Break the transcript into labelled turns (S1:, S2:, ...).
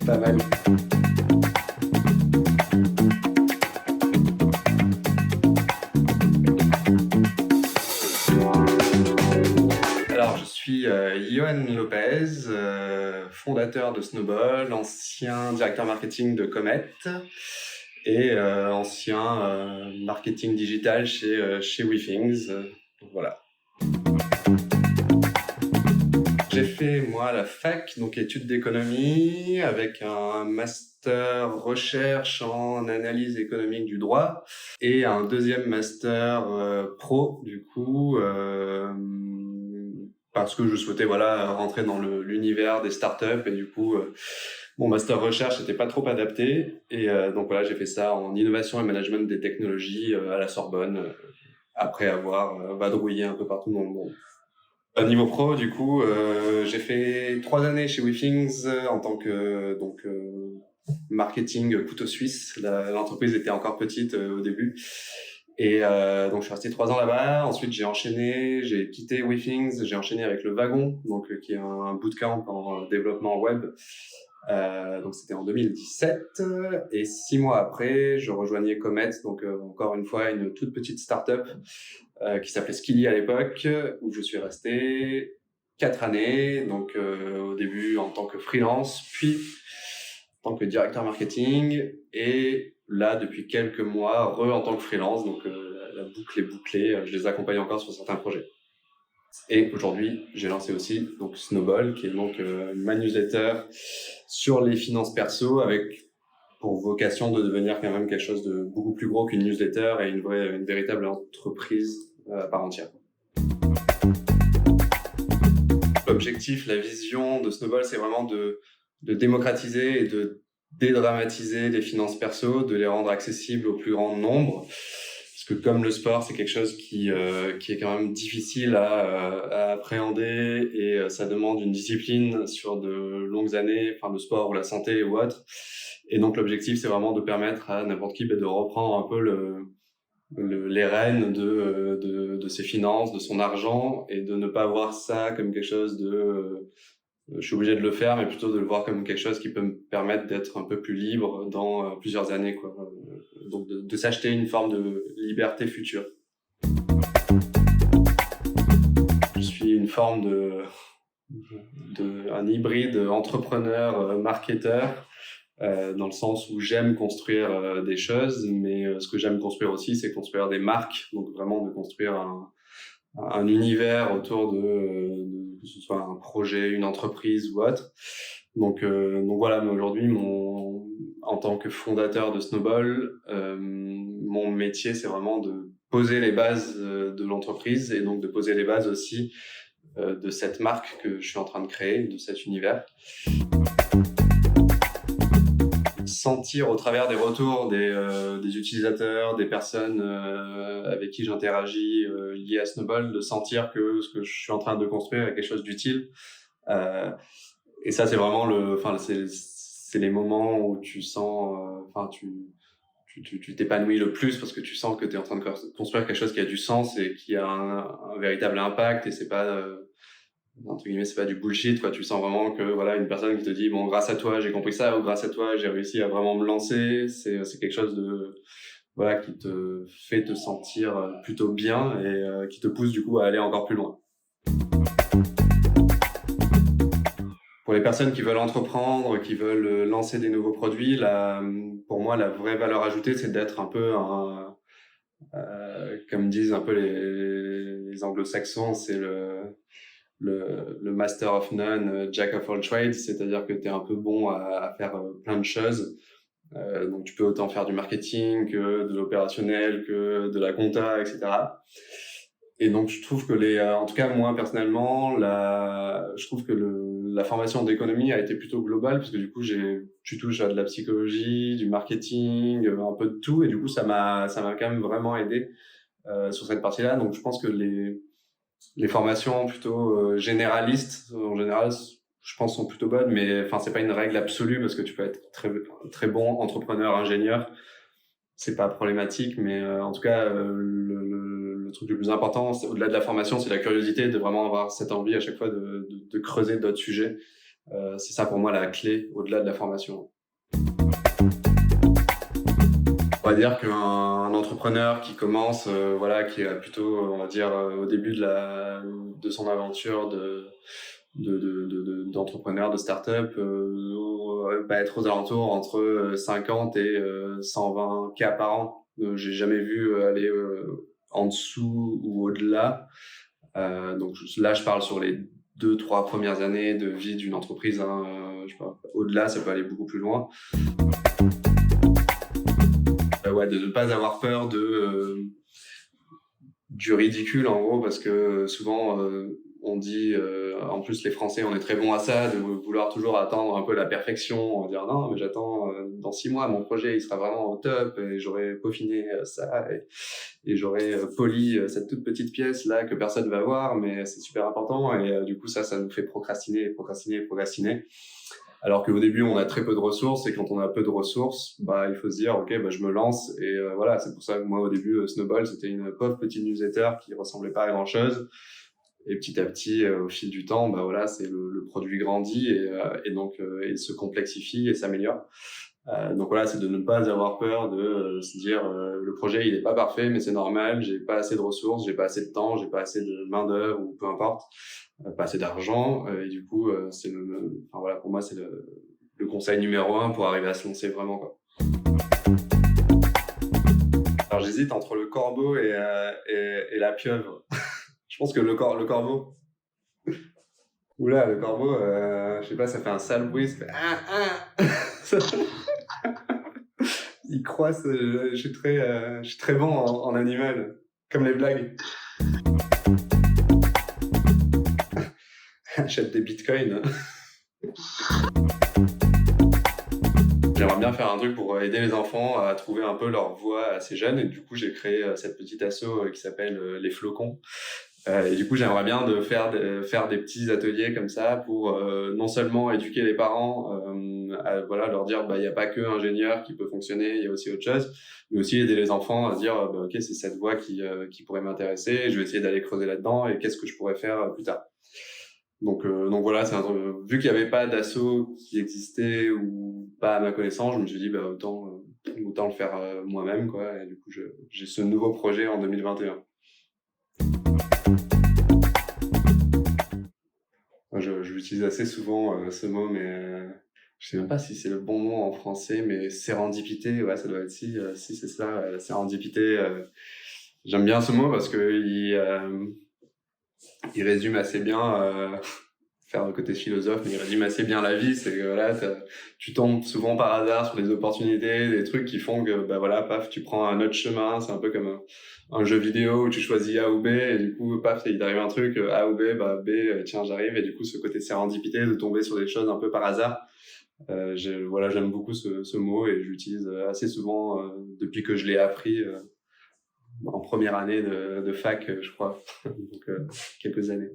S1: Pas mal. Alors, je suis Yohan Lopez, fondateur de Snowball, ancien directeur marketing de Comet et ancien marketing digital chez WeThings. Donc voilà. J'ai fait, moi, la fac, donc études d'économie, avec un master recherche en analyse économique du droit et un deuxième master pro, du coup, parce que je souhaitais rentrer dans l'univers des startups et du coup, mon master recherche n'était pas trop adapté. Et donc voilà, j'ai fait ça en innovation et management des technologies à la Sorbonne, après avoir vadrouillé un peu partout dans le monde. À niveau pro, du coup, j'ai fait 3 années chez WeThings en tant que marketing couteau suisse. L'entreprise était encore petite au début. Et donc, je suis resté 3 ans là-bas. Ensuite, j'ai quitté WeThings, j'ai enchaîné avec le Wagon, donc qui est un bootcamp en développement web. Donc, c'était en 2017. Et 6 mois après, je rejoignais Comet, donc encore une fois, une toute petite start-up qui s'appelait Skilly à l'époque, où je suis resté 4 années, donc au début en tant que freelance, puis en tant que directeur marketing, et là depuis quelques mois, en tant que freelance, donc la boucle est bouclée, je les accompagne encore sur certains projets. Et aujourd'hui, j'ai lancé aussi donc Snowball, qui est donc ma newsletter sur les finances perso, avec pour vocation de devenir quand même quelque chose de beaucoup plus gros qu'une newsletter et une véritable entreprise à part entière. L'objectif, la vision de Snowball, c'est vraiment de démocratiser et de dédramatiser les finances perso, de les rendre accessibles au plus grand nombre. Parce que comme le sport, c'est quelque chose qui est quand même difficile à appréhender et ça demande une discipline sur de longues années, enfin le sport ou la santé ou autre. Et donc l'objectif, c'est vraiment de permettre à n'importe qui de reprendre un peu les rênes de ses finances, de son argent, et de ne pas voir ça comme quelque chose je suis obligé de le faire, mais plutôt de le voir comme quelque chose qui peut me permettre d'être un peu plus libre dans plusieurs années, quoi. Donc de s'acheter une forme de liberté future. Je suis une forme un hybride entrepreneur, marketeur, dans le sens où j'aime construire des choses, mais ce que j'aime construire aussi, c'est construire des marques, donc vraiment de construire un univers autour que ce soit un projet, une entreprise ou autre. Donc voilà, mais aujourd'hui, en tant que fondateur de Snowball, mon métier, c'est vraiment de poser les bases de l'entreprise et donc de poser les bases aussi de cette marque que je suis en train de créer, de cet univers. Sentir au travers des retours des utilisateurs, des personnes avec qui j'interagis liées à Snowball, de sentir que ce que je suis en train de construire est quelque chose d'utile. Et ça, c'est vraiment c'est les moments où tu sens, tu t'épanouis le plus parce que tu sens que tu es en train de construire quelque chose qui a du sens et qui a un véritable impact, et c'est pas entre guillemets, c'est pas du bullshit, quoi. Tu sens vraiment que une personne qui te dit bon, grâce à toi j'ai compris ça, ou grâce à toi j'ai réussi à vraiment me lancer, c'est quelque chose qui te fait te sentir plutôt bien et qui te pousse du coup à aller encore plus loin. Pour les personnes qui veulent entreprendre, qui veulent lancer des nouveaux produits, pour moi la vraie valeur ajoutée, c'est d'être un peu comme disent un peu les anglo-saxons, c'est le master of none, jack of all trades, c'est-à-dire que tu es un peu bon à faire plein de choses. Donc tu peux autant faire du marketing que de l'opérationnel, que de la compta, etc. Et donc je trouve que en tout cas moi personnellement, je trouve que la formation d'économie a été plutôt globale, parce que du coup tu touches à de la psychologie, du marketing, un peu de tout, et du coup ça m'a quand même vraiment aidé sur cette partie-là. Donc je pense que les formations plutôt généralistes, en général, je pense, sont plutôt bonnes, mais c'est pas une règle absolue, parce que tu peux être très, très bon entrepreneur, ingénieur. C'est pas problématique, mais en tout cas, le le truc le plus important, au-delà de la formation, c'est la curiosité, de vraiment avoir cette envie à chaque fois de creuser d'autres sujets. C'est ça pour moi la clé au-delà de la formation. On va dire qu'un entrepreneur qui commence, voilà, qui est plutôt, on va dire, au début de son aventure d'entrepreneur, de start-up, va être aux alentours entre 50 et 120 cas par an. J'ai jamais vu aller en dessous ou au-delà. Donc là, je parle sur les 2-3 premières années de vie d'une entreprise. Je sais pas, au-delà, ça peut aller beaucoup plus loin. Ouais, de ne pas avoir peur du ridicule, en gros, parce que souvent, on dit, en plus, les Français, on est très bons à ça, de vouloir toujours attendre un peu la perfection, dire non, mais j'attends, dans 6 mois, mon projet, il sera vraiment au top, et j'aurai peaufiné ça, et j'aurai poli cette toute petite pièce là que personne va voir, mais c'est super important, et du coup, ça nous fait procrastiner. Alors qu'au début, on a très peu de ressources, et quand on a peu de ressources, il faut se dire, ok, je me lance, et voilà, c'est pour ça que moi, au début, Snowball, c'était une pauvre petite newsletter qui ressemblait pas à grand chose. Et petit à petit, au fil du temps, voilà, c'est le produit grandit, et donc, il se complexifie et s'améliore. Donc voilà, c'est de ne pas avoir peur de se dire, le projet, il est pas parfait, mais c'est normal, j'ai pas assez de ressources, j'ai pas assez de temps, j'ai pas assez de main-d'œuvre, ou peu importe. Pas assez d'argent, et du coup voilà, pour moi c'est le conseil numéro 1 pour arriver à se lancer vraiment, quoi. Alors j'hésite entre le corbeau et la pieuvre. Je pense que le corbeau. Oula, le corbeau, je sais pas, ça fait un sale bruit, ça fait il croisse. Je suis très bon en animal, comme les blagues. Achète des bitcoins. J'aimerais bien faire un truc pour aider les enfants à trouver un peu leur voie assez jeunes, et du coup j'ai créé cette petite asso qui s'appelle les Flocons. Et du coup j'aimerais bien faire des petits ateliers comme ça pour non seulement éduquer les parents, voilà, leur dire il y a pas que ingénieur qui peut fonctionner, il y a aussi autre chose, mais aussi aider les enfants à se dire ok, c'est cette voie qui pourrait m'intéresser, je vais essayer d'aller creuser là-dedans, et qu'est-ce que je pourrais faire plus tard. Donc voilà, vu qu'il n'y avait pas d'asso qui existait, ou pas à ma connaissance, je me suis dit autant le faire moi-même, quoi. Et du coup, j'ai ce nouveau projet en 2021. Je l'utilise assez souvent, ce mot, mais je sais même pas si c'est le bon mot en français, mais sérendipité, ouais, ça doit être si c'est ça, sérendipité. J'aime bien ce mot parce que il résume assez bien, faire le côté philosophe, mais il résume assez bien la vie. C'est que voilà, tu tombes souvent par hasard sur des opportunités, des trucs qui font que voilà, paf, tu prends un autre chemin. C'est un peu comme un jeu vidéo où tu choisis A ou B, et du coup, paf, il t'arrive un truc, A ou B, B, tiens, j'arrive. Et du coup, ce côté sérendipité, de tomber sur des choses un peu par hasard, j'aime beaucoup ce mot, et je l'utilise assez souvent depuis que je l'ai appris en première année de fac, je crois. Donc quelques années.